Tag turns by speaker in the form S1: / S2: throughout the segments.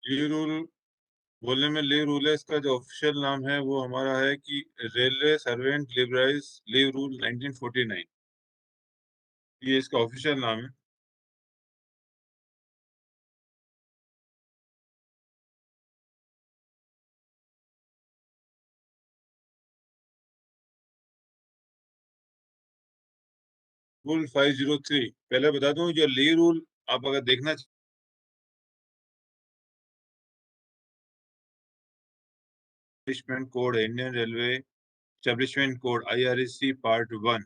S1: Leave rule बोलने में leave rule है, इसका जो ऑफिशियल नाम है वो हमारा है कि रेलवे सर्वेंट लिबराइज लीव रूल 1949। ये इसका ऑफिशियल नाम है। रूल 503 पहले बता दूं, जो लीव रूल आप अगर देखना एस्टेब्लिशमेंट कोड है, Indian railway establishment code IREC part 1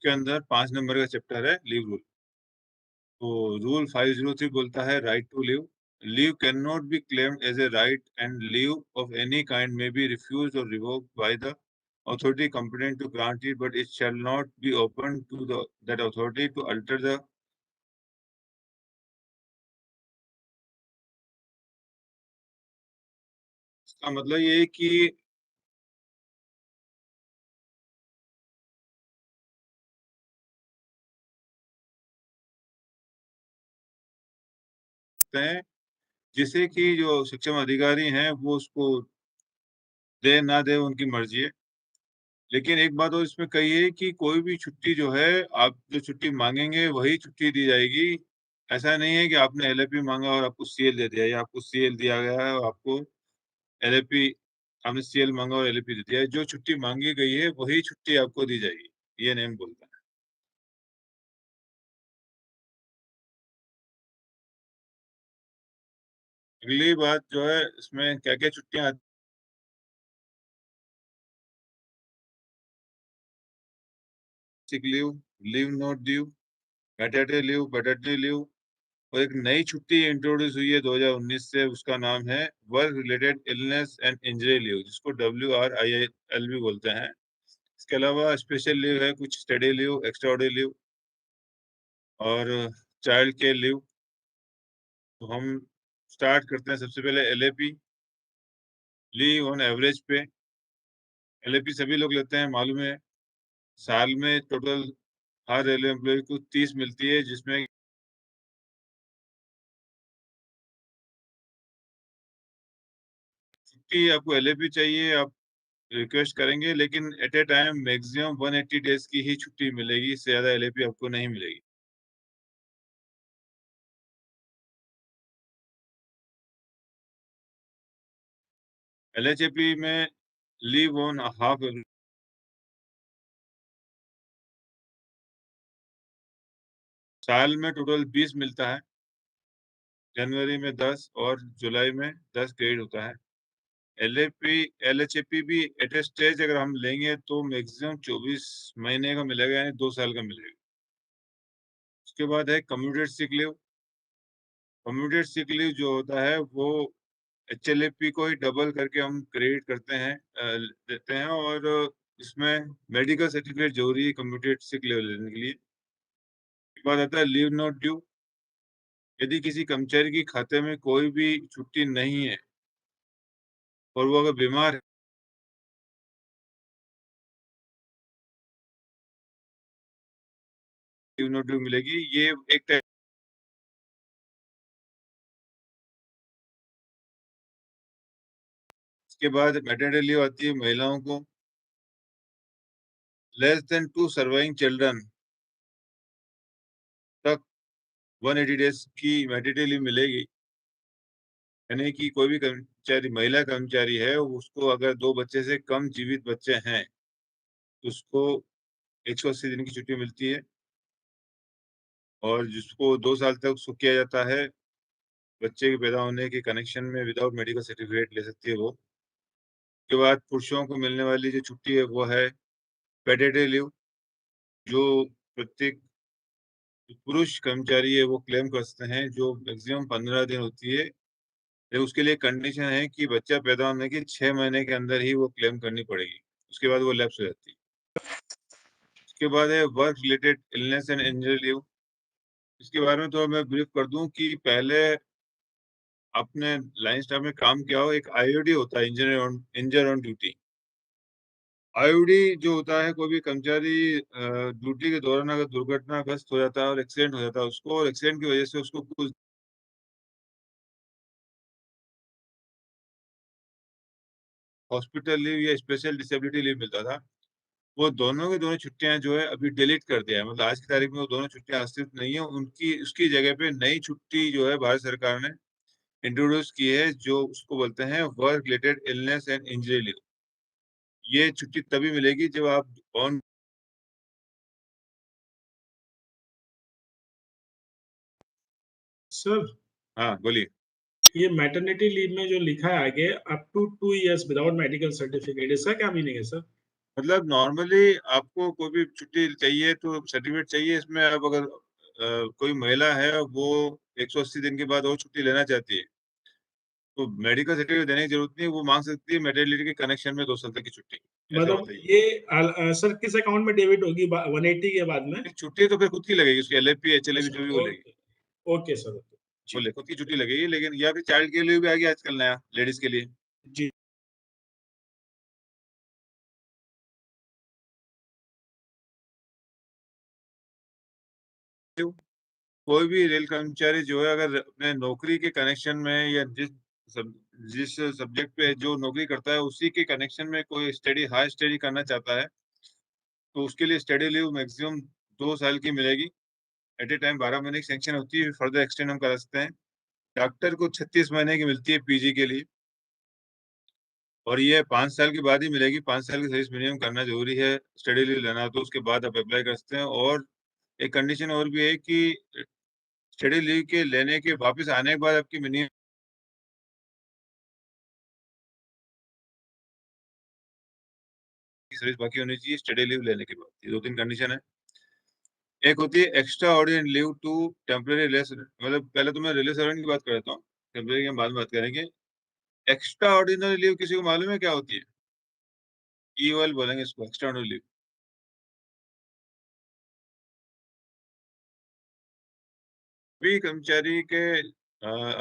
S1: के अंदर 5 नंबर का चैप्टर है लीव रूल। तो रूल 503 बोलता है right to leave. Leave can not be claimed as a right and leave of any kind may be refused और revoked by the authority competent to grant it, but it shall not be open to that authority to alter the। इसका मतलब ये है कि हैं जिसे कि जो सक्षम अधिकारी हैं वो उसको दे ना दे उनकी मर्जी है। लेकिन एक बात और इसमें कही है कि कोई भी छुट्टी जो है, आप जो छुट्टी मांगेंगे वही छुट्टी दी जाएगी। ऐसा नहीं है कि आपने LAP मांगा और आपको CL दे दिया, या आपको CL दिया गया है और आपको LAP, आपने CL मांगा और LAP दे दिया है। जो छुट्टी मांगी गई है वही छुट्टी आपको दी जाएगी, ये नियम बोलता है। अगली बात जो है, इसमें क्या क्या छुट्टियां आती। Sick leave, leave not due, paternity leave, और एक नई छुट्टी इंट्रोड्यूस हुई है 2019 से, उसका नाम है work related illness and injury leave, जिसको WRIL भी बोलते हैं। इसके अलावा स्पेशल लीव है, कुछ study leave, extra ordinary leave और चाइल्ड केयर लीव। तो हम स्टार्ट करते हैं सबसे पहले LAP, लीव ऑन एवरेज पे। LAP सभी लोग लेते हैं, मालूम है। साल में टोटल हर रेलवे एम्प्लॉय को 30 मिलती है, जिसमें छुट्टी आपको LAP चाहिए, आप रिक्वेस्ट करेंगे, लेकिन at a time maximum 180 days की ही छुट्टी मिलेगी, इससे ज्यादा LAP आपको नहीं मिलेगी। LHAP में लीव ऑन हाफ, साल में टोटल 20 मिलता है। जनवरी में 10 और जुलाई में 10 क्रेडिट होता है। LAP LHAP भी एट ए स्टेज अगर हम लेंगे तो मैक्सिमम 24 महीने का मिलेगा, यानी 2 साल का मिलेगा। उसके बाद है commuted sick leave. Commuted sick leave जो होता है वो HLAP को ही डबल करके हम क्रेडिट करते हैं, देते हैं, और इसमें मेडिकल सर्टिफिकेट जरूरी है कम्यूटेड सिक लीव लेने के लिए। उसके बाद आता है लीव नॉट ड्यू। यदि किसी कर्मचारी के खाते में कोई भी छुट्टी नहीं है और वो अगर बीमार है, लीव नॉट ड्यू मिलेगी। ये एक टाइप। इसके बाद मैटरनिटी लीव आती है महिलाओं को। लेस देन 2 सर्वाइविंग चिल्ड्रन तक 180 डेज की मैटरनिटी लीव मिलेगी। यानी कि कोई भी कर्मचारी, महिला कर्मचारी है, उसको अगर 2 बच्चे से कम जीवित बच्चे हैं तो उसको 180 दिन की छुट्टी मिलती है। और जिसको 2 साल तक उसको किया जाता है, बच्चे के पैदा होने के कनेक्शन में विदाउट मेडिकल सर्टिफिकेट ले सकती है वो। उसके बाद पुरुषों को मिलने वाली जो छुट्टी है वो है पेडेटे लीव, जो प्रत्येक पुरुष कर्मचारी है वो क्लेम कर सकते हैं, जो मैक्सिमम 15 दिन होती है। लेकिन उसके लिए कंडीशन है कि बच्चा पैदा होने के 6 महीने के अंदर ही वो क्लेम करनी पड़ेगी, उसके बाद वो लैप्स हो जाती है। उसके बाद है work related illness and injury leave. इसके बारे में तो मैं ब्रीफ कर दूं कि पहले आपने लाइन स्टाफ में काम किया हो, एक IOD होता है, इंजर ऑन ड्यूटी। IOD जो होता है, कोई भी कर्मचारी ड्यूटी के दौरान अगर दुर्घटनाग्रस्त हो जाता है और एक्सीडेंट हो जाता है उसको, और एक्सीडेंट की वजह से उसको कुछ हॉस्पिटल लीव या स्पेशल डिसेबिलिटी लीव मिलता था, वो दोनों की दोनों छुट्टियां जो है अभी डिलीट कर दिया है। मतलब आज की तारीख में वो दोनों छुट्टियां अस्तित्व नहीं है। उनकी उसकी जगह पे नई छुट्टी जो है भारत सरकार ने इंट्रोड्यूस की है, जो उसको बोलते हैं work related illness and injury leave. ये छुट्टी तभी मिलेगी जब आप ऑन।
S2: सर,
S1: हाँ बोलिए।
S2: ये मैटरनिटी लीव में जो लिखा है आगे, up to 2 years without medical certificate, इसका क्या मीनिंग है सर?
S1: मतलब नॉर्मली आपको कोई भी छुट्टी चाहिए तो सर्टिफिकेट चाहिए। इसमें अब अगर कोई महिला है वो 180 दिन के बाद और छुट्टी लेना चाहती है तो मेडिकल सर्टिफिकेट देने की जरूरत नहीं है, वो मांग सकती है मेटर्निटी के कनेक्शन में 2 साल तक की छुट्टी। ऐसा
S2: मतलब
S1: होता है।
S2: ये सर किस अकाउंट में डेबिट होगी 180 के बाद में?
S1: ये छुट्टी तो फिर खुद की लगेगी, उसकी एलएफपी एचएलएपी
S2: अच्छा,
S1: जो भी वो लगेगी।
S2: ओके। Okay sir, okay. जी।
S1: बोले खुद की छुट्टी लगेगी, लेकिन या फिर चाइल्ड के लिए भी आ गया आजकल नया, लेडीज के लिए।
S2: जी।
S1: तो कोई भी रेल कर्मचारी जो है अगर अपने नौकरी के कनेक्शन में या सब, जिस सब्जेक्ट पे जो नौकरी करता है उसी के कनेक्शन में कोई स्टडी हाई स्टडी करना चाहता है तो उसके लिए स्टडी लीव मैक्सिमम 2 साल की मिलेगी। एट ए टाइम 12 महीने की सेंक्शन होती है, फर्दर एक्सटेंड हम करा सकते हैं। डॉक्टर को 36 महीने की मिलती है पीजी के लिए, और ये 5 साल के बाद ही मिलेगी। 5 साल की सर्विस मिनिमम करना जरूरी है स्टडी लीव लेना हो, तो उसके बाद आप अप्लाई कर सकते हैं। और एक कंडीशन और भी है कि स्टडी लीव के लेने के वापस आने के बाद आपकी मिनिमम सर्विस बाकी होनी चाहिए स्टडी लीव लेने के बाद। ये 2-3 कंडीशन है। एक होती है extraordinary leave to temporary release. मतलब पहले तो मैं रिलीज की बात कर देता हूँ, टेम्पररी की हम बाद में बात करेंगे। एक्स्ट्रा ऑर्डिनरी लीव किसी को मालूम है क्या होती है? ईओएल बोलेंगे इसको, एक्स्ट्रा ऑर्डिनरी लीव। भी कर्मचारी के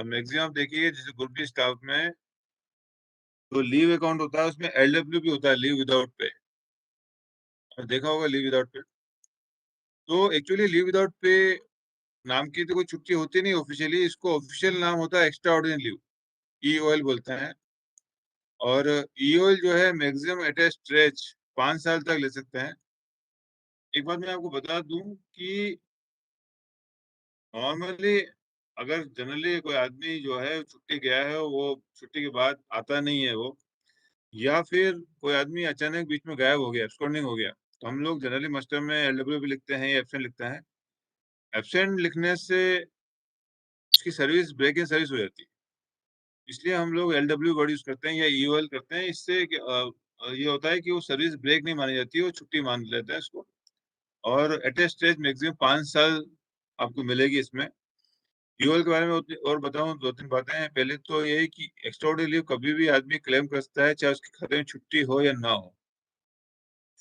S1: मैक्सिमम आप देखिए, जैसे ग्रुप डी स्टाफ में तो लीव अकाउंट होता है, उसमें एलडब्ल्यू भी होता है, लीव विदाउट पे। और देखा होगा लीव विदाउट पे। तो एक्चुअली लीव विदाउट पे नाम की तो कोई छुट्टी होती नहीं ऑफिशियली, इसको ऑफिशियल नाम होता है एक्स्ट्रा ऑर्डिनरी लीव, ईओएल बोलते हैं। और ईओएल जो है मैक्सिमम एट ए स्ट्रेच 5 साल तक ले सकते हैं। एक बात मैं आपको बता दूं कि नॉर्मली अगर जनरली कोई आदमी जो है छुट्टी गया है, वो छुट्टी के बाद आता नहीं है वो, या फिर कोई आदमी अचानक बीच में गायब हो गया, एब्सकॉन्डिंग हो गया, तो हम लोग जनरली मास्टर में एलडब्ल्यू भी लिखते हैं या एब्सेंट लिखते हैं। एब्सेंट लिखने से उसकी सर्विस ब्रेक इन सर्विस हो जाती है, इसलिए हम लोग एलडब्ल्यू वर्ड यूज करते हैं या ईओएल करते हैं। इससे ये होता है कि वो सर्विस ब्रेक नहीं मानी जाती है, वो छुट्टी मान लेते हैं इसको। और एट ए स्टेज मैक्सिमम 5 साल आपको मिलेगी इसमें। ईओएल के बारे में और बताऊं 2-3 बातें हैं। पहले तो ये है कि एक्स्ट्राऑर्डिनरी लीव कभी भी आदमी क्लेम कर सकता है, चाहे उसके खाते में छुट्टी हो या ना हो।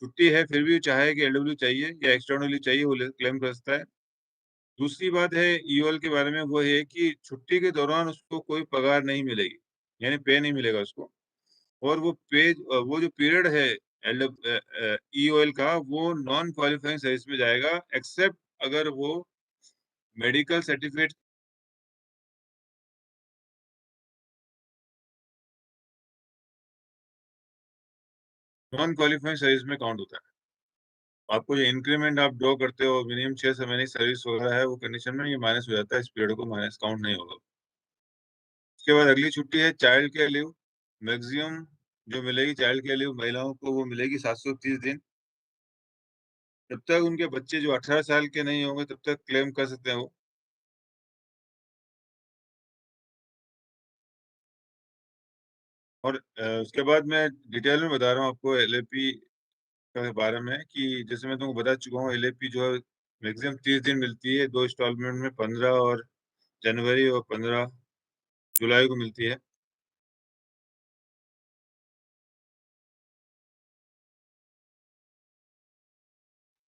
S1: छुट्टी है फिर भी चाहे कि एलडब्ल्यू चाहिए या एक्सटर्नली चाहिए, वो क्लेम कर सकता है। दूसरी बात है ईओएल के बारे में, वो है कि छुट्टी के दौरान उसको कोई पगार नहीं मिलेगी, यानी पे नहीं मिलेगा उसको। और वो जो पीरियड है एल ईओएल का, वो नॉन क्वालिफाइंग सर्विस में जाएगा, एक्सेप्ट अगर वो medical certificate non qualifying service में काउंट होता है। आपको जो इंक्रीमेंट आप ड्रॉ करते हो मिनिमम 6 महीने की सर्विस वगैरह है, वो कंडीशन में ये माइनस हो जाता है, इस पीरियड को माइनस काउंट नहीं होगा। उसके बाद अगली छुट्टी है चाइल्ड केयर लीव। मैक्सिमम जो मिलेगी चाइल्ड केयर लीव महिलाओं को, वो मिलेगी 730 दिन। जब तक उनके बच्चे जो 18 साल के नहीं होंगे तब तक क्लेम कर सकते हैं वो। और उसके बाद मैं डिटेल में बता रहा हूँ आपको एलएपी के बारे में, कि जैसे मैं तुमको बता चुका हूँ एलएपी जो है मैक्सिमम 30 दिन मिलती है, 2 इंस्टॉलमेंट में, 15 और जनवरी और 15 जुलाई को मिलती है।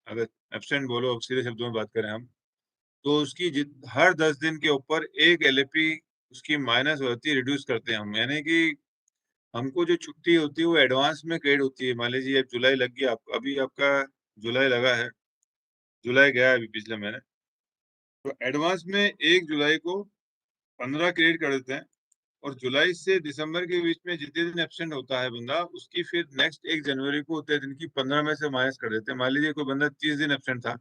S1: अगर एब्सेंट बोलो, अब सीधे शब्दों में बात करें हम, तो उसकी हर 10 दिन के ऊपर एक एलएपी उसकी माइनस हो जाती है, रिड्यूस करते हैं हम। यानी कि हमको जो छुट्टी होती है वो एडवांस में क्रेडिट होती है। मान लीजिए अब जुलाई लग गया, आपको अभी आपका जुलाई लगा है, जुलाई गया है अभी पिछले महीने, तो एडवांस में 1 जुलाई को 15 क्रेडिट कर देते हैं। और जुलाई से दिसंबर के बीच में जितने दिन एब्सेंट होता है बंदा, उसकी फिर नेक्स्ट 1 जनवरी को उतने दिन की 15 में से माइनस कर देते हैं। मान लीजिए कोई बंदा 30 दिन एब्सेंट था,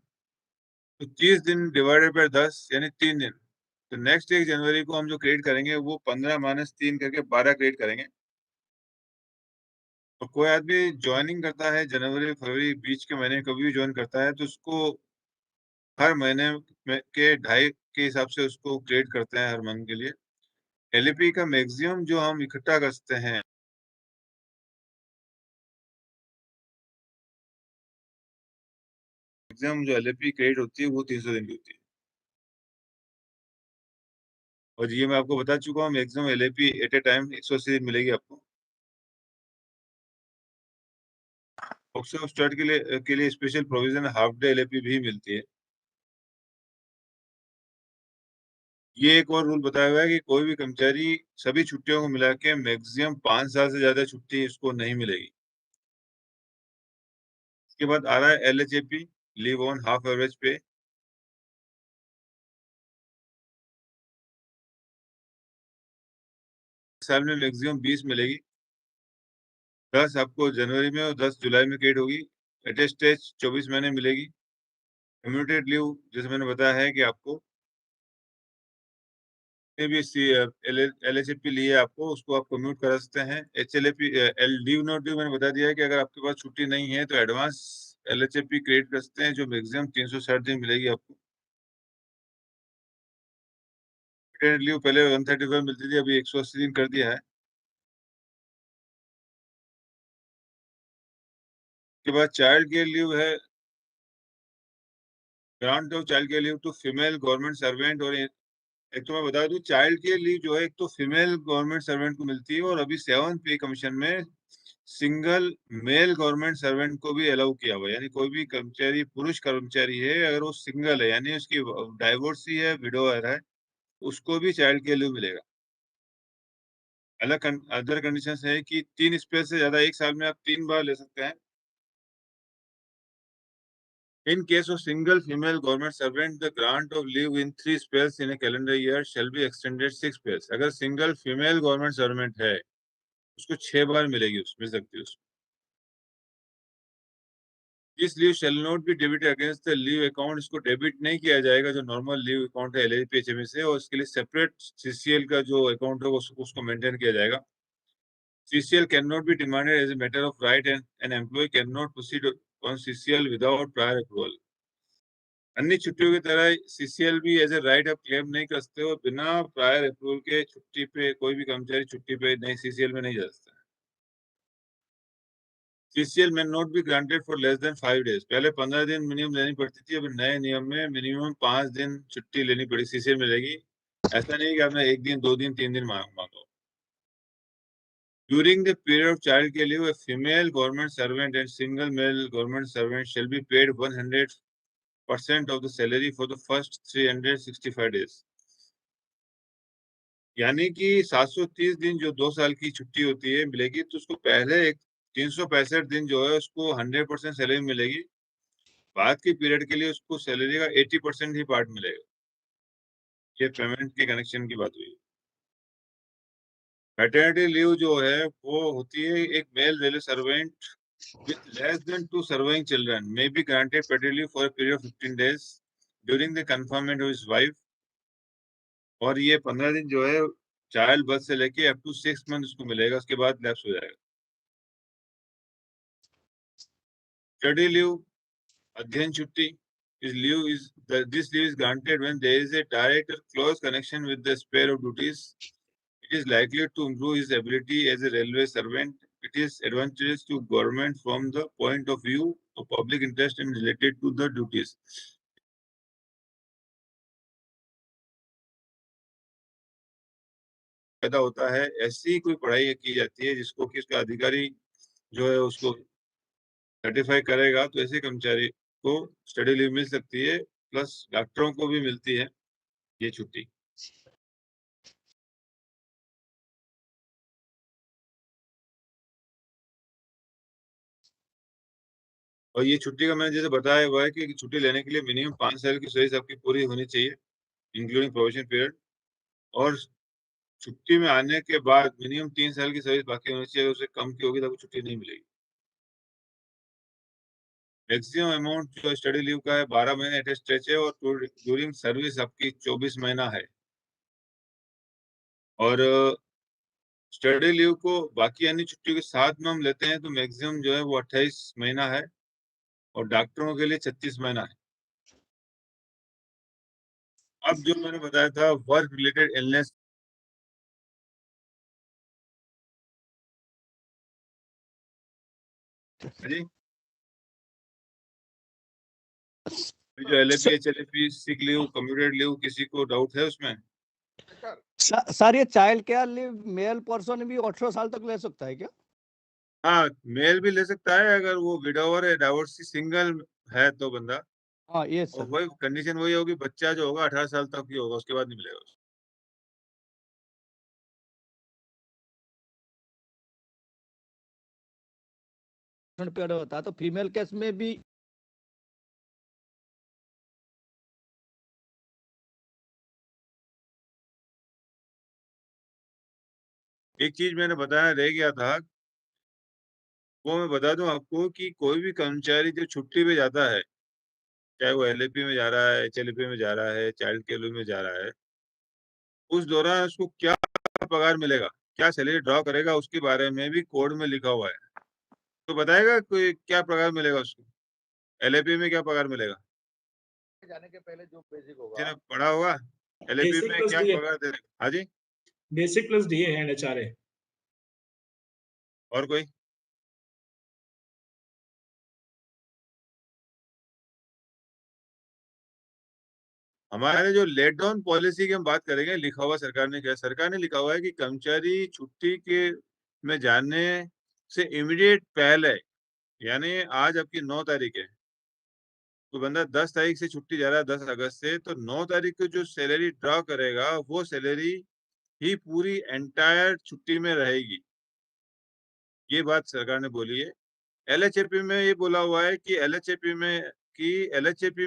S1: तो 30 दिन डिवाइडेड बाय 10 यानी 3 दिन। तो नेक्स्ट 1 जनवरी को हम जो क्रेडिट करेंगे वो 15 माइनस 3 करके 12 क्रेडिट करेंगे। तो कोई आदमी जॉइनिंग करता है जनवरी, फरवरी बीच के महीने कभी भी जॉइन करता है, तो उसको हर महीने में के 2.5 के हिसाब से उसको क्रेडिट करते हैं हर मंथ के लिए। एलईपी का मैक्सिमम जो हम इकट्ठा कर सकते हैं, मैक्सिमम जो एलईपी क्रेडिट होती है वो 300 दिन की होती है। और ये मैं आपको बता चुका हूँ, maximum LEP at a time 180 दिन मिलेगी आपको। ऑप्शन ऑफ स्टार्ट के लिए special provision half day LEP भी मिलती है। ये एक और रूल बताया हुआ है कि कोई भी कर्मचारी सभी छुट्टियों को मिला के मैक्सिमम 5 साल से ज्यादा छुट्टी इसको नहीं मिलेगी। इसके बाद आ रहा है एलएचएपी, लीव ऑन हाफ एवरेज पे। साल में मैक्सिमम 20 मिलेगी, 10 आपको जनवरी में और 10 जुलाई में क्रेडिट होगी। एटेस्टेज 24 महीने मिलेगी। कम्यूटेड लीव जैसे मैंने बताया है कि आपको भी एलएचएपी लिए आपको उसको आप कम्यूट करा सकते हैं। एचएलएपी एल लीव नॉट ड्यू मैंने बता दिया है कि अगर आपके पास छुट्टी नहीं है तो एडवांस एलएचएपी क्रिएट कर सकते हैं जो मैक्सिमम 360 दिन मिलेगी आपको। पेड लीव पहले 135 मिलती थी, अभी 180 दिन कर दिया है। उसके बाद चाइल्ड केयर लीव है, grant of child care leave to female government servant. और एक तो मैं बता दूं, चाइल्ड केयर लीव जो है एक तो फीमेल गवर्नमेंट सर्वेंट को मिलती है, और अभी 7th पे कमीशन में सिंगल मेल गवर्नमेंट सर्वेंट को भी अलाउ किया हुआ है। यानी कोई भी कर्मचारी, पुरुष कर्मचारी है, अगर वो सिंगल है यानी उसकी डाइवोर्सी है, विडोअर है, उसको भी चाइल्ड केयर लीव मिलेगा। अलग अदर कंडीशन है कि 3 स्पेल से ज्यादा एक साल में आप 3 बार ले सकते हैं। In case of single female government servant, the grant of leave in 3 spells in a calendar year shall be extended 6 spells. अगर सिंगल फीमेल गवर्नमेंट सर्वेंट है, उसको 6 बार मिलेगी, मिल सकती है उसको। This leave shall not be debit against the leave account. इसको debit नहीं किया जाएगा जो नॉर्मल लीव अकाउंट है एलएपीएचएमए से, और इसके लिए सेपरेट सीसीएल का जो अकाउंट है उसको मेंटेन किया जाएगा। CCL can not be demanded as a matter of right and an employ can not proceed on CCL without prior approval. अन्य छुट्टियों की तरह सीसीएल भी एज ए राइट आप क्लेम नहीं कर सकते, और बिना प्रायर अप्रूवल के छुट्टी पे कोई भी कर्मचारी छुट्टी पे नहीं, सीसीएल में नहीं जा सकता। सीसीएल में not be granted for less than 5 days. पहले 15 दिन मिनिमम लेनी पड़ती थी, अब नए नियम में मिनिमम 5 दिन छुट्टी लेनी पड़ी, सीसीएल मिलेगी। ऐसा नहीं कि आपने 1 दिन 2 दिन 3 दिन मांगो। During the period of child के लिए female government servant and single male government servant shall be paid 100% of the salary for the first 365 days। यानी कि 730 दिन जो 2 साल की छुट्टी होती है मिलेगी, तो उसको पहले एक 365 दिन जो है उसको 100% सैलरी मिलेगी। बाद के पीरियड के लिए उसको सैलरी का 80% ही पार्ट मिलेगा। ये पेमेंट के कनेक्शन की बात हुई। मैटरनिटी लीव जो है वो होती है, एक male railway servant with less than 2 surviving children may be granted paternity leave for a period of 15 days during the confinement of his wife। और ये 15 दिन जो है चाइल्ड बर्थ से लेके अप टू 6 मंथ उसको मिलेगा, उसके बाद लैप्स हो जाएगा। स्टडी लीव, अध्ययन छुट्टी, this leave is granted when there is a direct or close connection with the sphere of duties. It is likely to improve his ability as a railway servant. It is advantageous to government from the point of view of public interest and related to the duties। पैदा होता है, ऐसी कोई पढ़ाई की जाती है जिसको कि उसका अधिकारी जो है उसको सर्टिफाई करेगा, तो ऐसे कर्मचारी को स्टडी लीव मिल सकती है। प्लस डॉक्टरों को भी मिलती है ये छुट्टी। और ये छुट्टी का मैंने जैसे बताया हुआ है कि छुट्टी लेने के लिए मिनिमम 5 साल की सर्विस आपकी पूरी होनी चाहिए, इंक्लूडिंग प्रोबेशन पीरियड। और छुट्टी में आने के बाद मिनिमम 3 साल की सर्विस बाकी होनी चाहिए, उससे कम की होगी तो आपको छुट्टी नहीं मिलेगी। मैक्सिमम अमाउंट जो स्टडी लीव का है 12 महीने एट ए स्ट्रेच है, और ड्यूरिंग सर्विस आपकी 24 महीना है। और स्टडी लीव को बाकी अन्य छुट्टियों के साथ में हम लेते हैं तो मैक्सिमम जो है वो 28 महीना है, और डॉक्टरों के लिए 36 महीना है। अब जो मैंने बताया था वर्क रिलेटेड इलनेस, जी जो
S3: स-
S1: LAP HLAP sick leave commuted leave, किसी को डाउट है उसमें?
S3: सर ये child care leave male person भी 18 साल तक ले सकता है क्या?
S1: हाँ, मेल भी ले सकता है अगर वो विडोवर है, डाइवोर्सी सिंगल है तो बंदा।
S3: हाँ ये
S1: और
S3: सर।
S1: वही कंडीशन वही होगी, बच्चा जो होगा 18 साल तक ही होगा, उसके बाद नहीं मिलेगा उसको।
S3: पीरियड होता है तो फीमेल केस में भी
S1: एक चीज मैंने बताया रह गया था, वो मैं बता दूं आपको कि कोई भी कर्मचारी जो छुट्टी पे जाता है, चाहे वो LAP में जा रहा है, HLAP में जा रहा है, चाइल्ड केयर लीव में जा रहा है, उस दौरान उसको क्या पगार मिलेगा, क्या सैलरी ड्रॉ करेगा, उसके बारे में भी कोड में लिखा हुआ है। तो बताएगा कोई क्या पगार मिलेगा उसको? LAP में क्या पगार मिलेगा?
S4: जाने के पहले जो बेसिक
S1: किसी
S4: होगा।
S1: ने पढ़ा होगा LAP
S2: बेसिक
S1: में
S2: प्लस
S1: क्या
S2: डीए,
S1: पगार दे? हाँ जी।
S2: Basic plus DA and HRA.
S1: और कोई? हमारे जो लेट डाउन पॉलिसी की हम बात करेंगे, लिखा हुआ सरकार ने क्या, सरकार ने लिखा हुआ है कि कर्मचारी छुट्टी के में जाने से इमीडिएट पहले, यानी आज आपकी 9 तारीख है, तो बंदा 10 तारीख से छुट्टी जा रहा है, 10 अगस्त से, तो 9 तारीख को जो सैलरी ड्रॉ करेगा वो सैलरी ही पूरी एंटायर छुट्टी में रहेगी। ये बात सरकार ने बोली है। LHAP में ये बोला हुआ है कि LHAP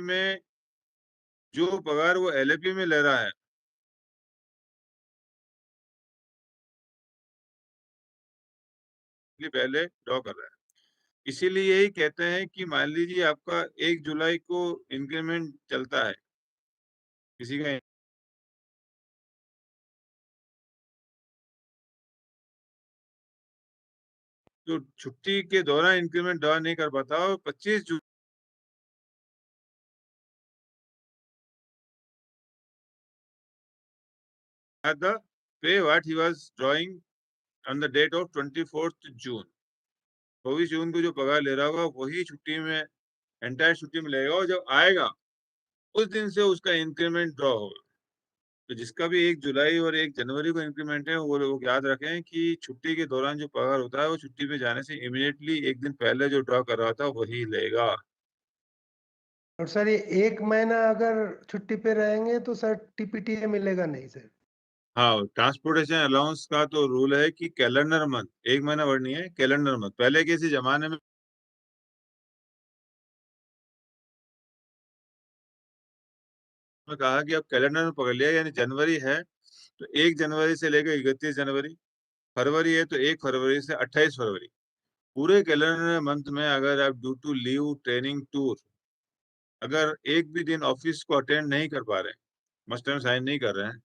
S1: में जो पगार वो LAP में ले रहा है, इसलिए पहले ड्रॉ कर रहा है। इसीलिए यही कहते हैं कि मान लीजिए आपका 1 जुलाई को इंक्रीमेंट चलता है किसी का, तो छुट्टी के दौरान इंक्रीमेंट ड्रॉ नहीं कर पाता, और 25 जून at the pay what he was drawing on the date of 24th June। 24 जून को जो पगार ले रहा होगा वही छुट्टी में, एंटायर छुट्टी में लगेगा, और जब आएगा उस दिन से उसका इंक्रीमेंट ड्रॉ होगा। तो जिसका भी 1 जुलाई और 1 जनवरी को इंक्रीमेंट है, वो लोग याद रखें कि छुट्टी के दौरान जो पगार होता है वो छुट्टी पे जाने से इमीडिएटली एक दिन पहले जो ड्रॉ कर रहा था वही लेगा।
S5: और सर ये 1 महीना अगर छुट्टी पे रहेंगे तो सर टीपीटीए मिलेगा नहीं सर?
S1: हाँ, ट्रांसपोर्टेशन अलाउंस का तो रूल है कि कैलेंडर मंथ, 1 महीना वर्ड नहीं है, कैलेंडर मंथ। पहले के इसी जमाने में कहा कि अब कैलेंडर में पकड़ लिया, यानी जनवरी है तो 1 जनवरी से लेकर 31 जनवरी, फरवरी है तो 1 फरवरी से 28 फरवरी, पूरे कैलेंडर मंथ में अगर आप due to leave, training, tour, अगर एक भी दिन ऑफिस को अटेंड नहीं कर पा रहे हैं, मस्ट साइन नहीं कर रहे हैं,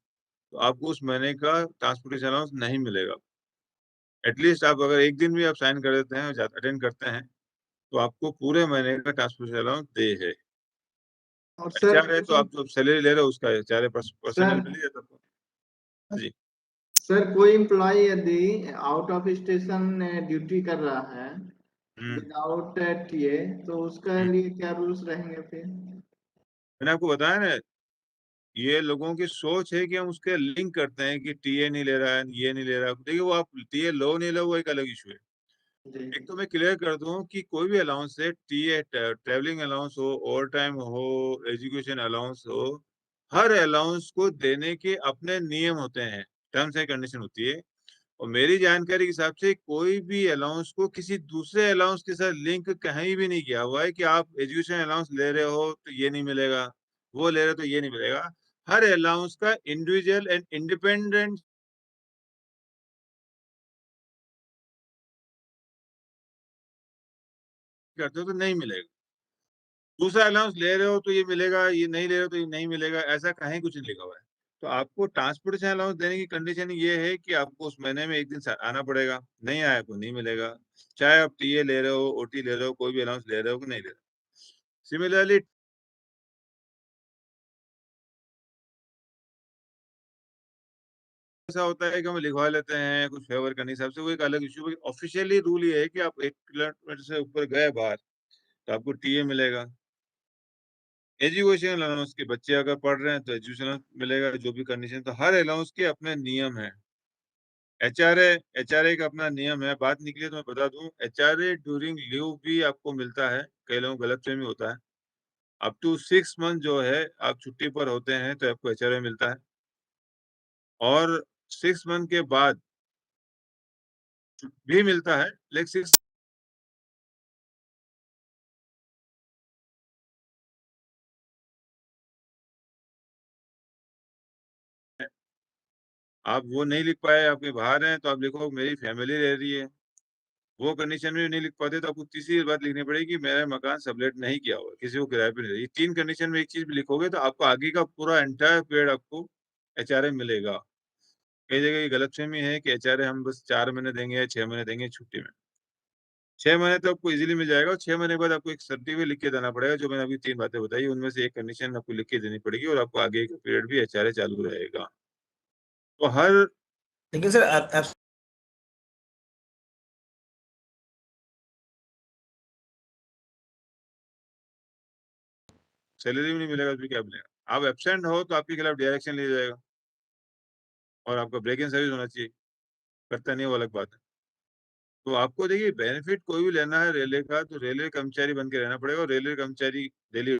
S1: तो आपको उस महीने का ट्रांसपोर्टेशन अलाउंस नहीं मिलेगा। एटलीस्ट आप अगर एक दिन भी आप साइन कर देते हैं, अटेंड करते हैं, तो आपको पूरे महीने का ट्रांसपोर्टेशन अलाउंस दे है।
S4: और सर
S1: HR है तो आप जो सैलरी ले रहे हो उसका HR पर्सनल
S4: सर
S1: मिल जाता है। हाँ जी।
S4: सर कोई एम्प्लॉय यदि आउट ऑफ स्टेशन ड्यूटी कर रहा है
S1: हम्म
S4: विदाउट टीए, तो उसका
S1: हम्म।
S4: लिए क्या रूल्स रहेंगे फिर?
S1: मैंने आपको बताया ना, ये लोगों की सोच है कि हम उसके लिंक करते हैं कि टीए नहीं ले रहा है, ये नहीं ले रहा है। देखिए, वो आप टीए लो नहीं लो वो एक अलग इशू है।
S4: जी
S1: एक तो मैं क्लियर कर दूं कि कोई भी अलाउंस है, टीए, ट्रेवलिंग अलाउंस हो, ओवर टाइम हो, एजुकेशन अलाउंस हो, हर अलाउंस को देने के अपने नियम होते हैं, टर्म्स एंड कंडीशन होती है। और मेरी जानकारी के हिसाब से कोई भी अलाउंस को किसी दूसरे अलाउंस के साथ लिंक कहीं भी नहीं किया हुआ है कि आप एजुकेशन अलाउंस ले रहे हो तो ये नहीं मिलेगा, वो ले रहे हो तो ये नहीं मिलेगा। हर अलाउंस का इंडिविजुअल एंड इंडिपेंडेंट करते हो तो नहीं मिलेगा। दूसरा अलाउंस ले रहे हो तो ये मिलेगा, ये नहीं ले रहे हो तो ये नहीं मिलेगा, ऐसा कहीं कुछ नहीं लिखा हुआ है। तो आपको ट्रांसपोर्टेशन अलाउंस देने की कंडीशन ये है कि आपको उस महीने में एक दिन आना पड़ेगा, नहीं आया तो नहीं मिलेगा, चाहे आप टीए ले रहे हो, ओटी ले रहे हो, कोई भी अलाउंस ले रहे हो कि नहीं ले रहे हो। सिमिलरली ऐसा होता है कि हम लिखवा लेते हैं कुछ फेवर करने के हिसाब से, वो एक अलग इशू है। ऑफिशियली रूल ये है कि आप 1 किलोमीटर से ऊपर गए बाहर तो आपको टीए मिलेगा। एजुकेशन अलाउंस के बच्चे अगर पढ़ रहे हैं तो एजुकेशन मिलेगा, जो भी कंडीशन। तो हर अलाउंस के अपने नियम है। एचआरए का अपना नियम है। बात निकली तो मैं बता दूं, एचआरए ड्यूरिंग लीव भी आपको मिलता है। कई लोगों को गलतफहमी होता है। अप टू 6 मंथ जो है आप छुट्टी पर होते हैं तो आपको एचआरए मिलता है, और 6 मंथ के बाद भी मिलता है, लेकिन 6 आप वो नहीं लिख पाए, आपके बाहर हैं, तो आप लिखो मेरी फैमिली रह रही है। वो कंडीशन में नहीं लिख पाते तो आपको तीसरी बात लिखनी पड़ेगी कि मेरा मकान सबलेट नहीं किया हुआ, किसी को किराए पे नहीं दे। ये 3 कंडीशन में एक चीज भी लिखोगे तो आपको आगे का पूरा एंटायर पीरियड आपको एचआरए मिलेगा। कई जगह ये गलतफहमी है कि एचआरए हम बस 4 महीने देंगे या 6 महीने देंगे छुट्टी में। 6 महीने तो आपको इजीली मिल जाएगा, और 6 महीने के बाद आपको एक सर्टिफिकेट लिख के देना पड़ेगा। जो मैंने अभी 3 बातें बताई उनमें से एक कंडीशन आपको लिख के देनी पड़ेगी, और आपको आगे का पीरियड भी एचआरए चालू रहेगा। तो हर
S6: लेकिन सर आप
S1: सैलरी भी नहीं मिलेगा तो क्या मिलेगा। आप एब्सेंट हो तो आपके खिलाफ डायरेक्शन लिया जाएगा, और आपका ब्रेक इन सर्विस होना चाहिए। करता नहीं वो अलग बात है। तो आपको देखिए बेनिफिट कोई भी लेना है रेलवे का तो रेलवे कर्मचारी बन के रहना पड़ेगा, और रेलवे कर्मचारी डेली।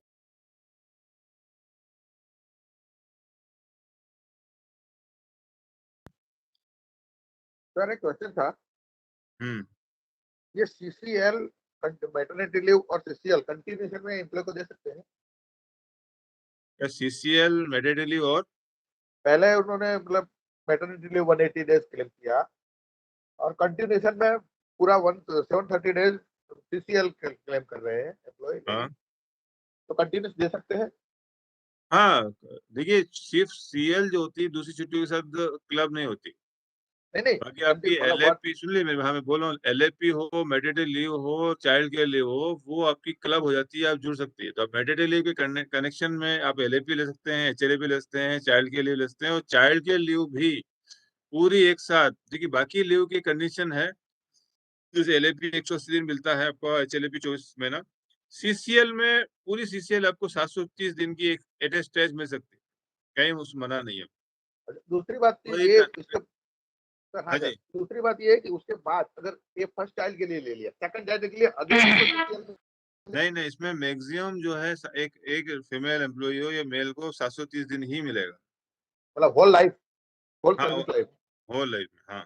S7: सर एक क्वेश्चन था,
S1: हम्म
S7: ये सीसीएल मैटरनिटी लीव और सीसीएल कंटिन्यूएशन में एम्प्लॉय को दे सकते हैं?
S1: सीसीएल मेडिकली और
S7: पहले उन्होंने मतलब मैटरनिटी लीव 180 डेज क्लेम किया, और कंटिन्यूएशन में पूरा 730 डेज सीसीएल क्लेम कर रहे हैं एम्प्लॉय,
S1: हाँ
S7: तो कंटिन्यूस दे सकते हैं?
S1: हाँ, देखिए सिर्फ सीएल जो होती है दूसरी छुट्टियों के साथ क्लब नहीं होती।
S7: नहीं
S1: बाकी आपकी
S7: मतलब
S1: एलएपी सुन ली, मैं बोल रहा हूँ, एलएपी हो, मेडिकल लीव हो, चाइल्ड केयर लीव हो, वो आपकी क्लब हो जाती है, आप जुड़ सकती है। तो आप मेडिकल लीव के कनेक्शन में आप एलएपी ले सकते हैं, एचएलएपी ले सकते हैं, चाइल्ड केयर लीव ले सकते हैं। और चाइल्ड केयर लीव भी पूरी एक साथ, देखिए बाकी लीव की कंडीशन है, जैसे एलएपी 180 दिन मिलता है आपका, एचएलएपी 24 महीना। सीसीएल में पूरी सीसीएल आपको 730 दिन की एक एट ए स्टेज मिल सकती है, कहीं उस मना नहीं है।
S7: दूसरी बात
S1: और
S7: ये
S1: एक
S7: इसके हाँ
S1: हाँ
S7: सर,
S1: जी,
S7: दूसरी बात ये है कि उसके बाद अगर ये फर्स्ट चाइल्ड के लिए ले लिया, सेकंड चाइल्ड के लिए अगेन
S1: नहीं इसमें मैक्सिमम जो है एक एक फीमेल एम्प्लॉय हो या मेल को 730 दिन ही मिलेगा।
S7: मतलब होल लाइफ, होल
S1: हाँ,
S7: सर्विस लाइफ।
S1: होल लाइफ में। हाँ,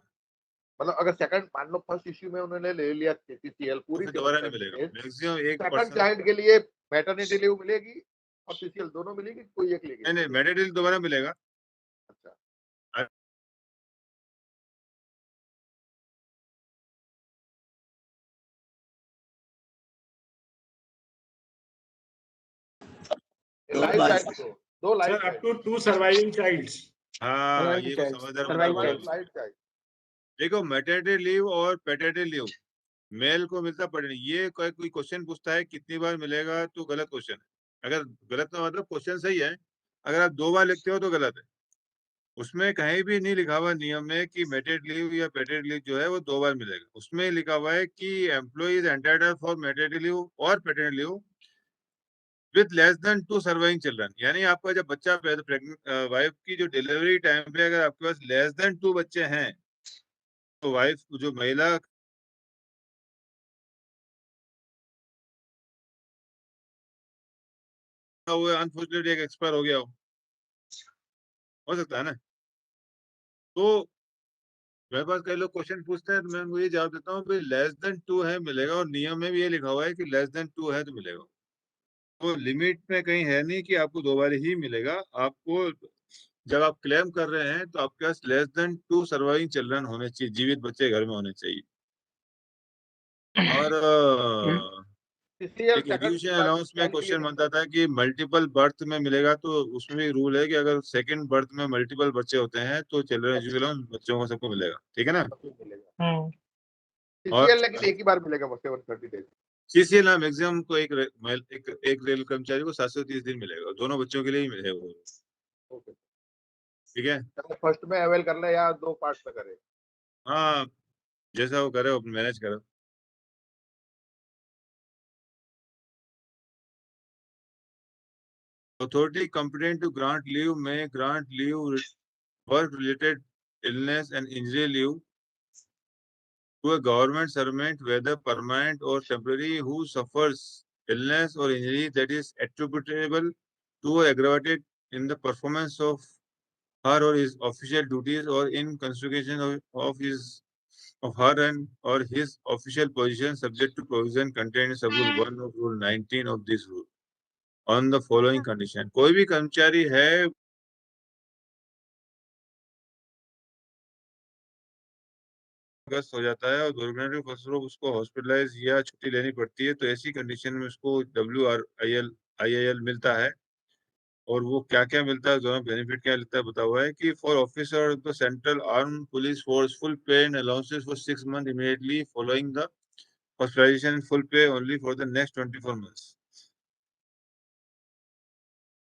S7: मतलब अगर सेकंड मान लो फर्स्ट इश्यू में उन्होंने ले लिया सीसीएल
S1: तो
S7: पूरी
S1: फिर दोबारा नहीं
S7: 730
S1: मिलेगा।
S7: डेज,
S1: मैक्सिमम एक
S7: सेकंड
S1: पर्सन
S7: चाइल्ड के लिए मैटरनिटी लीव मिलेगी और सीसीएल दोनों मिलेगी, कोई एक लेगी?
S1: नहीं मेडिकल दोबारा मिलेगा।
S7: अच्छा, लाइफ चाइल्ड को दो life
S2: Sir, up to 2 surviving childs.
S1: हाँ,
S3: Surviving
S1: ये
S3: child,
S1: समझदार
S3: surviving
S1: बंदा बोला।
S3: child.
S7: Life child.
S1: देखो मैटरनिटी लीव और पैटर्निटी लीव मेल को मिलता पड़े, ये कोई क्वेश्चन पूछता है कितनी बार मिलेगा तो गलत क्वेश्चन है। अगर गलत ना मतलब क्वेश्चन सही है, अगर आप 2 बार लिखते हो तो गलत है। उसमें कहीं भी नहीं लिखा हुआ नियम में कि मेटेड लीव या पेटेड लीव जो है वो 2 बार मिलेगा। उसमें लिखा हुआ है कि एम्प्लॉय इज एंटाइटल्ड फॉर मेटेड लीव और पेटेड leave with less than 2 surviving children. यानी आपका जब बच्चा प्रेग्नेंट वाइफ की जो डिलीवरी टाइम पे अगर आपके पास लेस देन 2 बच्चे हैं तो वाइफ जो महिला वो अनफॉर्चुनेटली एक एक्सपायर हो गया हो सकता है ना। तो मेरे पास कई लोग क्वेश्चन पूछते हैं तो मैं उनको ये जवाब देता हूँ भाई लेस देन 2 है मिलेगा, और नियम में भी ये लिखा हुआ है कि लेस देन 2 है तो मिलेगा। तो लिमिट में कहीं है नहीं कि आपको 2 बार ही मिलेगा। आपको जब आप क्लेम कर रहे हैं तो आपके पास लेस देन 2 सर्वाइविंग चिल्ड्रन होने चाहिए, जीवित बच्चे घर में होने चाहिए। और
S7: CCL
S1: एक
S7: second
S1: एजुकेशन
S7: batch
S1: अलाउंस में
S7: child के लिए
S1: क्वेश्चन
S7: नहीं
S1: बनता
S7: मिलेगा।
S1: था कि मल्टीपल बर्थ में मिलेगा, तो उसमें भी रूल है कि अगर सेकंड बर्थ में मल्टीपल बच्चे होते हैं तो चिल्ड्रन एजुकेशन अलाउंस बच्चों को सबको मिलेगा, ठीक है ना।
S7: सबको मिलेगा।
S1: और
S7: CCL लेकिन एक ही बार मिलेगा वो 730 days।
S1: सीसीएल ना मैक्सिमम को एक रेल कर्मचारी को 730 दिन मिलेगा, दोनों बच्चों के लिए ही मिलेगा वो,
S7: ओके,
S1: ठीक है।
S7: चाहे फर्स्ट में अवेल कर ले या 2 पार्ट में करे।
S1: हाँ, जैसा वो करे वो मैनेज करे। Authority competent to grant leave may grant leave work-related illness and injury leave to a government servant, whether permanent or temporary, who suffers illness or injury that is attributable to or aggravated in the performance of her or his official duties or in consideration of her and or his official position, subject to provision contained in Sub-Rule 1 of Rule 19 of this rule. On the following condition, कोई भी कर्मचारी है ग्रस्त हो जाता है और दुर्घटना के फलस्वरूप उसको हॉस्पिटलाइज या छुट्टी लेनी पड़ती है, तो ऐसी कंडीशन में उसको WRIL मिलता है। और वो क्या क्या मिलता है, दोनों बेनिफिट क्या मिलता है बता हुआ है कि for officer the central arm police force full pay and allowances for 6 month immediately following the hospitalization, full pay only for the next 24 months.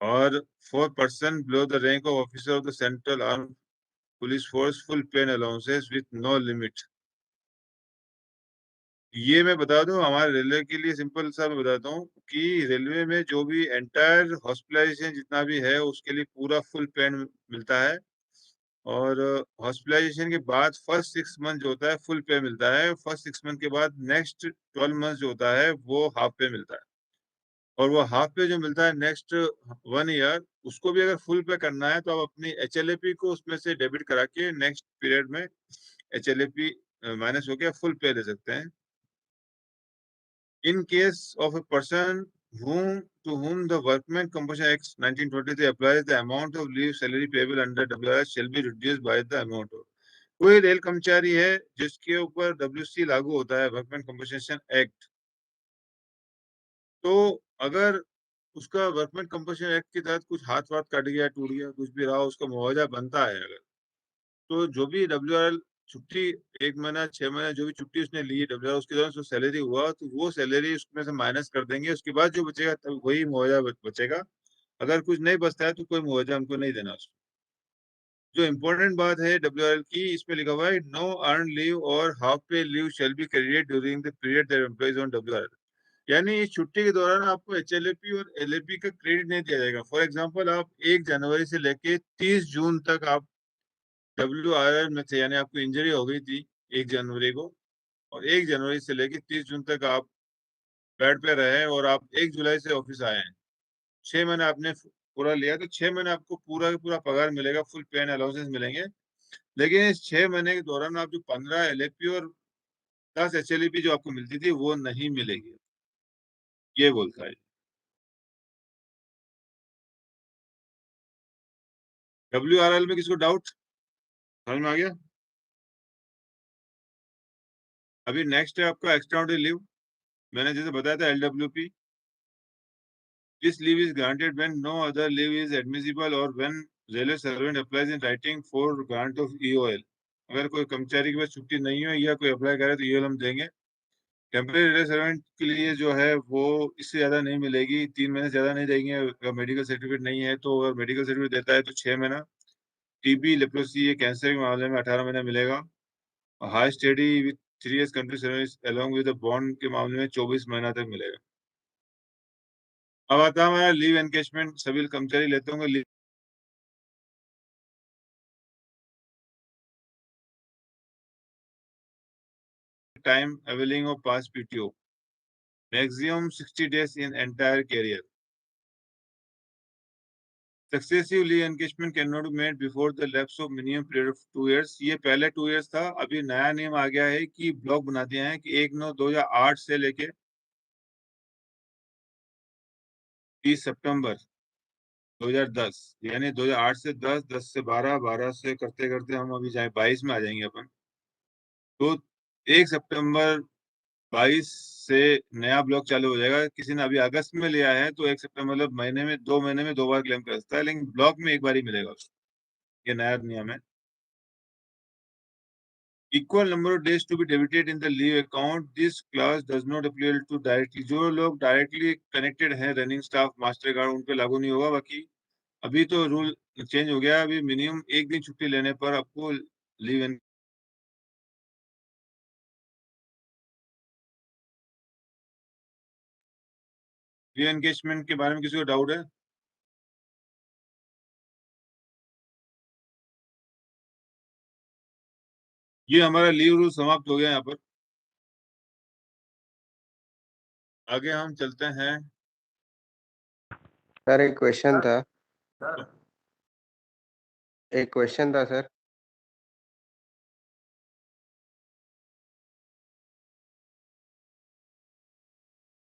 S1: और for person below the rank of officer of the central arm police force full pay and allowances with no limit. ये मैं बता दूं, हमारे railway के लिए simple सा मैं बताता हूँ कि रेलवे में जो भी एंटायर हॉस्पिटलाइजेशन जितना भी है उसके लिए पूरा फुल पे मिलता है। और हॉस्पिटलाइजेशन के बाद फर्स्ट 6 मंथ जो होता है फुल पे मिलता है, फर्स्ट 6 मंथ के बाद नेक्स्ट 12 मंथ जो होता है वो हाफ पे मिलता है। और वो हाफ पे जो मिलता है नेक्स्ट 1 ईयर, उसको भी अगर फुल पे करना है तो आप अपनी HLAP को उसमें से डेबिट करा के नेक्स्ट पीरियड में HLAP माइनस होकर फुल पे ले सकते हैं। In case of a person to whom the Workmen Compensation Act 1923 applies, the amount of leave salary payable under WRS shall be reduced by the amount of। कोई rail कर्मचारी है जिसके ऊपर WC लागू होता है, वर्कमैन कंपनसेशन एक्ट, तो अगर उसका वर्कमैन कंपनसेशन एक्ट के तहत कुछ हाथ वाथ कट गया, टूट गया, कुछ भी रहा, उसका मुआवजा बनता है अगर, तो जो भी WRL छुट्टी 1 महीना 6 महीने जो भी छुट्टी उसने ली WRL, उसके दौरान जो सैलरी हुआ तो वो सैलरी उसमें से माइनस कर देंगे, उसके बाद जो बचेगा तब वही मुआवजा बचेगा। अगर कुछ नहीं बचता है तो कोई मुआवजा हमको नहीं देना उसको। जो इम्पोर्टेंट बात है WRL की, इसमें लिखा हुआ है नो अर्न लीव और हाफ पे leave shall be credited during the period that employees on WRL। यानी इस छुट्टी के दौरान आपको HLAP और LAP का क्रेडिट नहीं दिया जाएगा। फॉर एग्जाम्पल, आप 1 जनवरी से लेके 30 जून तक आप WRL में थे, यानी आपको इंजरी हो गई थी 1 जनवरी को, और 1 जनवरी से लेके 30 जून तक आप बेड पे रहे और आप 1 जुलाई से ऑफिस आए हैं, 6 महीने आपने पूरा लिया, तो 6 महीने आपको पूरा का पूरा पगार मिलेगा, फुल पे एंड अलाउंसेस मिलेंगे। लेकिन इस 6 महीने के दौरान आप जो 15 LAP और 10 HLAP जो आपको मिलती थी वो नहीं मिलेगी, ये बोलता है। WRL में किसको डाउट समझ में आ गया? अभी नेक्स्ट है आपका एक्स्ट्राऑर्डिनरी लीव। मैंने जैसे बताया था LWP, this leave is granted when no other leave is admissible or when railway servant applies in writing for grant of EOL। अगर कोई कर्मचारी के पास छुट्टी नहीं है या कोई अप्लाई करे तो EOL हम देंगे। टेम्परेरी रेलवे सर्वेंट के लिए जो है वो इससे ज्यादा नहीं मिलेगी, 3 महीने ज्यादा नहीं देंगे। अगर मेडिकल सर्टिफिकेट नहीं है तो, अगर मेडिकल सर्टिफिकेट देता है तो 6 महीना, TB लेप्रोसी ये कैंसर के मामले में 18 महीना मिलेगा, high study with 3 years country service along with bond के मामले में 24 महीना तक मिलेगा। अब आता है हमारा लीव एनकेशमेंट, सभी कर्मचारी लेते होंगे time availing of past PTO, maximum 60 days in entire career। Successive leave encashment cannot be made before the lapse of minimum period of 2 years। ये पहले 2 years था, अभी नया नियम आ गया है कि ब्लॉक बना दिए हैं कि 1/9/2008 से लेके 30 सितंबर 2010, यानी 2008 से 10, 10 से 12, 12 से करते करते हम अभी जाए 22 में आ जाएंगे अपन, तो 1 सितंबर 22 से नया ब्लॉक चालू हो जाएगा। किसी ने अभी अगस्त में लिया है तो 1 सितंबर मतलब महीने में 2 महीने में 2 बार क्लेम कर सकता है, लेकिन ब्लॉक में एक बार ही मिलेगा उसको। ये नया नियम है। Equal number of days to be debited in the leave account, this class does not apply to directly. जो लोग डायरेक्टली कनेक्टेड हैं रनिंग स्टाफ मास्टर कार्ड उन पे लागू नहीं होगा। बाकी अभी तो रूल चेंज हो गया, अभी मिनिमम 1 दिन छुट्टी लेने पर आपको लीव इन लीव एनगेजमेंट के बारे में किसी को डाउट है? ये हमारा लीव रूल समाप्त हो गया यहाँ पर। आगे हम चलते हैं।
S8: सर एक क्वेश्चन था सर।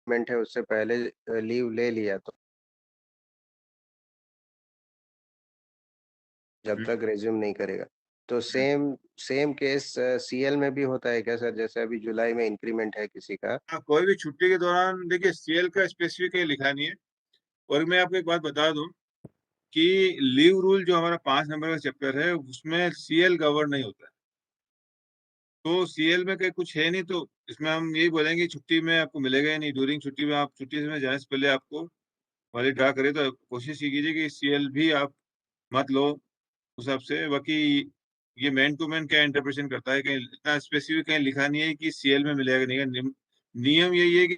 S8: है उससे पहले लीव ले लिया तो जब तक रेज्यूम नहीं करेगा तो सेम केस सीएल में भी होता है क्या सर? जैसे अभी जुलाई में इंक्रीमेंट है किसी का।
S1: हाँ, कोई भी छुट्टी के दौरान देखिए सीएल का स्पेसिफिक कहीं लिखा नहीं है। और मैं आपको एक बात बता दूं कि लीव रूल जो हमारा 5 नंबर का चैप्टर है उसमें सीएल कवर नहीं होता है। तो सीएल में कहीं कुछ है नहीं, तो इसमें हम यही बोलेंगे छुट्टी में आपको मिलेगा ही नहीं। ड्यूरिंग छुट्टी में आप छुट्टी में जाने से पहले आपको वाले ड्रा करें तो कोशिश ये कीजिए कि सीएल भी आप मत लो उस हिसाब से। बाकी ये मैन टू मैन क्या इंटरप्रेशन करता है, कहीं इतना स्पेसिफिक कहीं लिखा नहीं है कि सीएल में मिलेगा नहीं। नियम यही है कि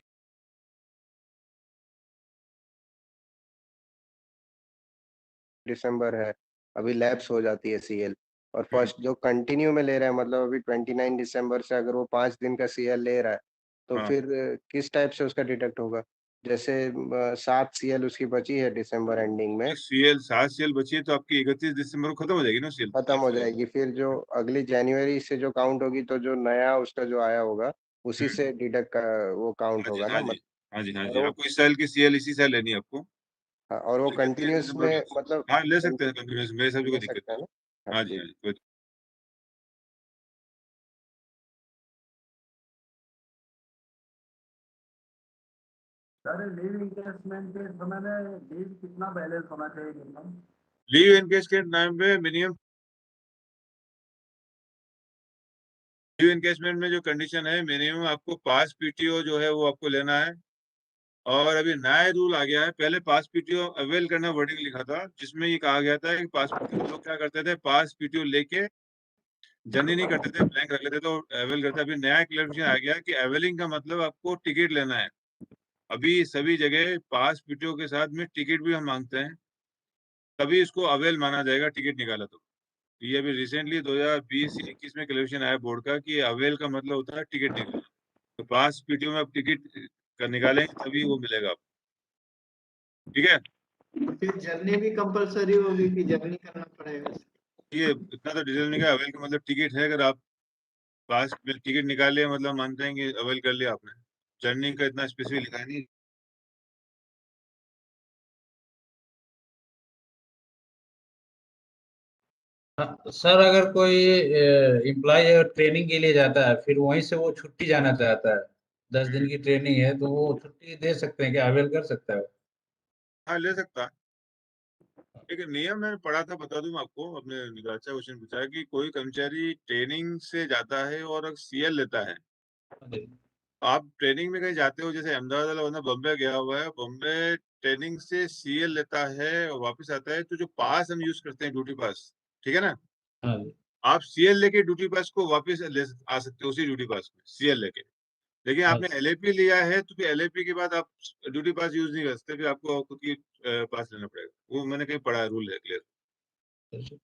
S8: दिसंबर है, अभी लैप्स हो जाती है सीएल और फर्स्ट जो कंटिन्यू में ले रहा है, मतलब अभी 29 दिसंबर से अगर वो 5 दिन का सीएल ले रहा है तो
S1: हाँ।
S8: फिर किस टाइप से उसका डिडक्ट होगा? जैसे 7 सीएल उसकी बची है दिसंबर एंडिंग में,
S1: सीएल 7 सीएल बची है तो आपकी 31 दिसंबर को खत्म हो जाएगी ना सीएल।
S8: खत्म हो जाएगी। फिर जो अगली जनवरी से जो काउंट होगी तो जो नया उसका जो आया होगा उसी से डिडक्ट का वो काउंट
S1: हाँ जी,
S8: होगा
S1: हाँ
S8: ना?
S1: जी, हाँ जी, हाँ
S8: और
S1: जी।
S8: वो
S1: आपको इस साल की सीएल इसी साल लेनी है आपको।
S8: और वो
S1: 31
S8: कंटिन्यूस
S1: दिसंबर
S8: में
S1: तक।
S8: मतलब
S1: हाँ, ले सकते हैं कंटिन्यूस, मेरे हिसाब से कोई
S8: ले
S1: दिक्कत
S8: सकते हैं
S1: नहीं।
S8: ना? हाँ
S1: हाँ जी,
S8: ठीक।
S1: हाँ जी, कोई
S9: सर लीव इंकेजमेंट के समय में लीव कितना बैलेंस होना चाहिए मिनिमम?
S1: लीव इनकेस के टाइम पे मिनिमम लीव एनकेजमेंट में जो कंडीशन है मिनिमम आपको पास पीटीओ जो है वो आपको लेना है। और अभी नया रूल आ गया है, पहले पास पीटीओ अवेल करना वर्डिंग लिखा था जिसमें ये कहा गया था कि पास पीटीओ लोग क्या करते थे, पास पीटीओ लेके जर्नी नहीं करते थे, ब्लैंक रख लेते थे और अवेल करते। अभी नया क्लैरिफिकेशन आ गया कि अवेलिंग का मतलब आपको टिकट लेना है। अभी सभी जगह पास पीटीओ के साथ में टिकट भी हम मांगते हैं, तभी इसको अवेल माना जाएगा टिकट निकाला तो। ये अभी रिसेंटली 2020-21 में क्लैरिफिकेशन आया बोर्ड का कि अवेल का मतलब होता है टिकट निकालना। तो पास पीटीओ में आप टिकट का निकालेंगे तभी वो मिलेगा आपको। ठीक है,
S4: फिर जर्नी भी कंपलसरी होगी कि जर्नी करना पड़ेगा?
S1: ये इतना तो डिटेल नहीं है। अवेल का मतलब टिकट है, अगर आप पास में टिकट निकाल लिया मतलब मानते हैं कि अवेल कर लिया आपने। जर्नी का इतना स्पेसिफिक लिखा है नहीं।
S9: हाँ, सर अगर कोई एम्प्लॉय ट्रेनिंग के लिए जाता है फिर वहीं से वो छुट्टी जाना चाहता है, 10 दिन की ट्रेनिंग है तो वो छुट्टी दे सकते हैं क्या, अवेल कर सकता है?
S1: हाँ, ले सकता है। एक नियम मैंने पढ़ा था, बता दूं आपको, अपने निगाह से क्वेश्चन पूछा है कि कोई कर्मचारी ट्रेनिंग से जाता है और सीएल लेता है। आप ट्रेनिंग में कहीं जाते हो, जैसे अहमदाबाद वाला बंदा बॉम्बे गया हुआ है, बॉम्बे ट्रेनिंग से सीएल लेता है और वापस आता है, तो जो पास हम यूज करते हैं ड्यूटी पास, ठीक है ना,
S9: हाँ जी।
S1: आप सीएल लेके ड्यूटी पास को वापस ले आ सकते हो उसी ड्यूटी पास में सीएल लेके। लेकिन आपने एलएपी लिया है तो फिर एलएपी के बाद आप ड्यूटी पास यूज नहीं कर सकते, फिर आपको खुद की पास लेना पड़ेगा। वो मैंने कहीं पढ़ा है, रूल है क्लियर।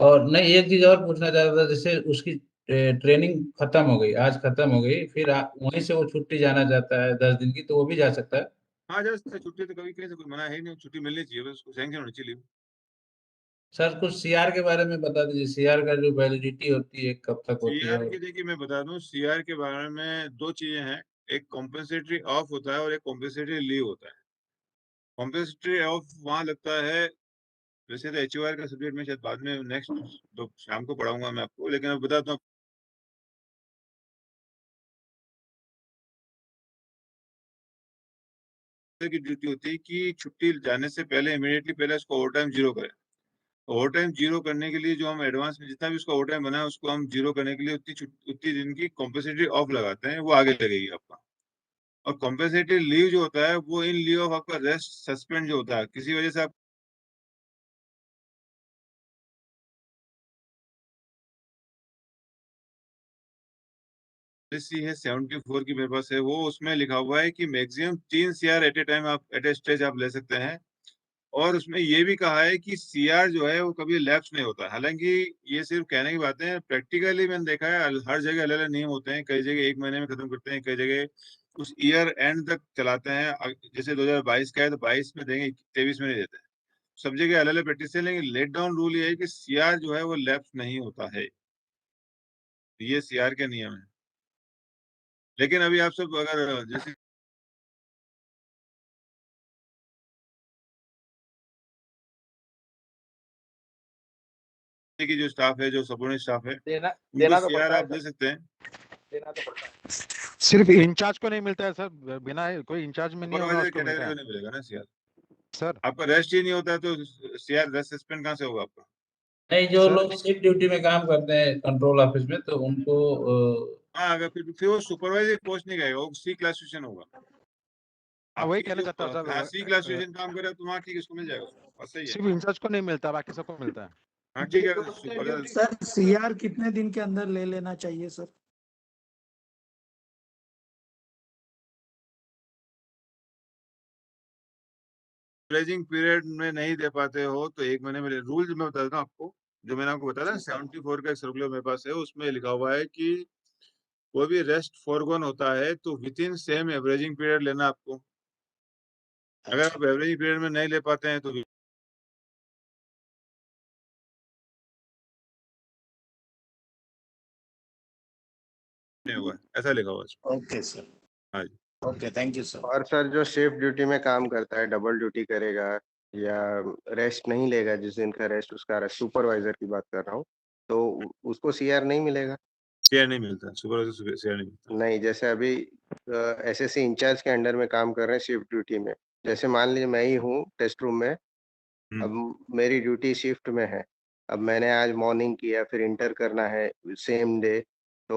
S9: और नहीं, एक चीज और पूछना चाहता था, जैसे उसकी ट्रेनिंग खत्म हो गई, आज खत्म हो गई, फिर वहीं से वो छुट्टी जाना चाहता है 10 दिन की, तो वो भी जा सकता है?
S1: हाँ, जस्ट छुट्टी तो कभी कहीं से कोई मना है ही नहीं, छुट्टी मिलनी चाहिए, बस उसको सैंक्शन होनी चाहिए।
S9: सर कुछ सीआर के बारे में बता दीजिए, सीआर का जो वैलिडिटी होती है कब तक होती है?
S1: सीआर की देखिए मैं बता दूं, सीआर के बारे में दो चीजें हैं। एक कॉम्पेंसेटरी ऑफ होता है और एक कॉम्पेंसेटरी लीव होता है। कॉम्पेंसेटरी ऑफ वहां लगता है, वैसे तो एचओआर का सब्जेक्ट में शायद बाद में नेक्स्ट तो शाम को पढ़ाऊंगा मैं आपको, लेकिन अब बताता हूँ। की ड्यूटी होती है कि छुट्टी जाने से पहले इमीडिएटली पहले उसको ओवर टाइम जीरो करें। ओवर टाइम जीरो करने के लिए जो हम एडवांस में जितना भी उसका ओवर टाइम बना है उसको हम जीरो करने के लिए उतनी दिन की कॉम्पेंसेटरी ऑफ लगाते हैं, वो आगे लगेगी आपका। और कॉम्पेंसेटरी लीव जो होता है वो इन लीव ऑफ आपका रेस्ट सस्पेंड जो होता है, किसी वजह से आप पॉलिसी है 74 की मेरे पास है, वो उसमें लिखा हुआ है कि maximum 3 CR at a time आप एट ए स्टेज आप ले सकते हैं। और उसमें ये भी कहा है कि सीआर जो है वो कभी लैप्स नहीं होता। हालांकि ये सिर्फ कहने की बातें हैं, प्रैक्टिकली मैंने देखा है हर जगह अलग अलग नियम होते हैं। कई जगह 1 महीने में खत्म करते हैं, कई जगह उस ईयर एंड तक चलाते हैं। जैसे 2022 का है तो 22 में देंगे, 23 में नहीं देते। सब जगह अलग अलग प्रैक्टिस है, लेकिन लेट डाउन रूल ये है कि सीआर जो है वो लैप्स नहीं होता है। ये सीआर के नियम है। लेकिन अभी आप सब अगर जैसे की जो स्टाफ है, जो सबऑर्डिनेट स्टाफ है,
S7: देना
S1: उनको
S7: तो
S1: सीआर
S7: पड़ता है
S1: आप दे
S7: सर,
S1: सकते हैं।
S7: देना तो पड़ता है।
S10: सिर्फ इंचार्ज को नहीं मिलता है सर, बिना कोई इंचार्ज में नहीं होगा
S1: सुपरवाइजर
S10: उसको मिलता
S1: कैटेगरी
S10: है
S1: में नहीं मिलेगा ना सीआर।
S10: सर।
S1: आपका रेस्ट ही नहीं होता है तो सीआर रेस्ट सस्पेंड कहाँ से होगा आपका?
S9: नहीं, जो
S10: सर
S9: लोग शिफ्ट ड्यूटी में काम करते हैं कंट्रोल ऑफिस में, तो उनको
S1: हाँ, अगर फिर वो सुपरवाइजर पोस्ट नहीं गएगा, वो सी क्लासिफिकेशन होगा।
S10: वही
S1: आपकी
S10: कहना
S1: जो
S10: चाहता हूँ
S1: हाँ, सी
S10: सर,
S1: क्लासिफिकेशन काम करे तो वहाँ ठीक है, उसको मिल जाएगा उसको, बात सही है।
S10: सिर्फ इंचार्ज को नहीं मिलता, बाकी सबको मिलता है।
S1: हाँ ठीक है, अगर
S6: सर सीआर कितने दिन के अंदर ले लेना चाहिए सर?
S1: एवरेजिंग पीरियड में नहीं दे पाते हो तो 1 महीने में रूल मैं बता देता हूँ आपको। जो मैंने आपको बताया ना 74 का एक सर्कुलर मेरे पास है, उसमें लिखा हुआ है कि कोई भी रेस्ट फॉरगोन होता है तो with in same averaging period लेना आपको। अगर आप एवरेजिंग पीरियड में नहीं ले पाते हैं तो नहीं होगा, ऐसा लिखा हुआ है।
S6: ओके सर,
S1: हाँ जी।
S6: Okay, thank you sir.
S8: और सर जो शिफ्ट ड्यूटी में काम करता है, डबल ड्यूटी करेगा या रेस्ट नहीं लेगा, जिस दिन का रेस्ट उसका, सुपरवाइजर की बात कर रहा हूँ, तो उसको सीआर नहीं मिलेगा?
S1: सीआर नहीं मिलता, सुपरवाइजर सीआर नहीं मिलता।
S8: नहीं, जैसे अभी एसएससी इंचार्ज के अंडर में काम कर रहे हैं शिफ्ट ड्यूटी में, जैसे मान लीजिए मैं ही हूँ टेस्ट रूम में, अब मेरी ड्यूटी शिफ्ट में है, अब मैंने आज मॉर्निंग किया, फिर इंटर करना है सेम डे, तो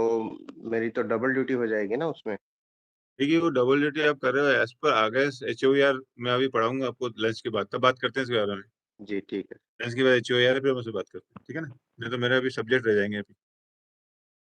S8: मेरी तो डबल ड्यूटी हो जाएगी ना उसमें।
S1: देखिए वो डबल ड्यूटी आप कर रहे हो एज पर आगस्ट HOAR मैं अभी पढ़ाऊंगा आपको लंच के बाद, तब बात करते हैं इसके बारे में।
S8: जी ठीक है।
S1: लंच के बाद HOAR है, फिर हम उससे बात करते हैं, ठीक है ना? नहीं तो मेरे अभी सब्जेक्ट रह जाएंगे अभी।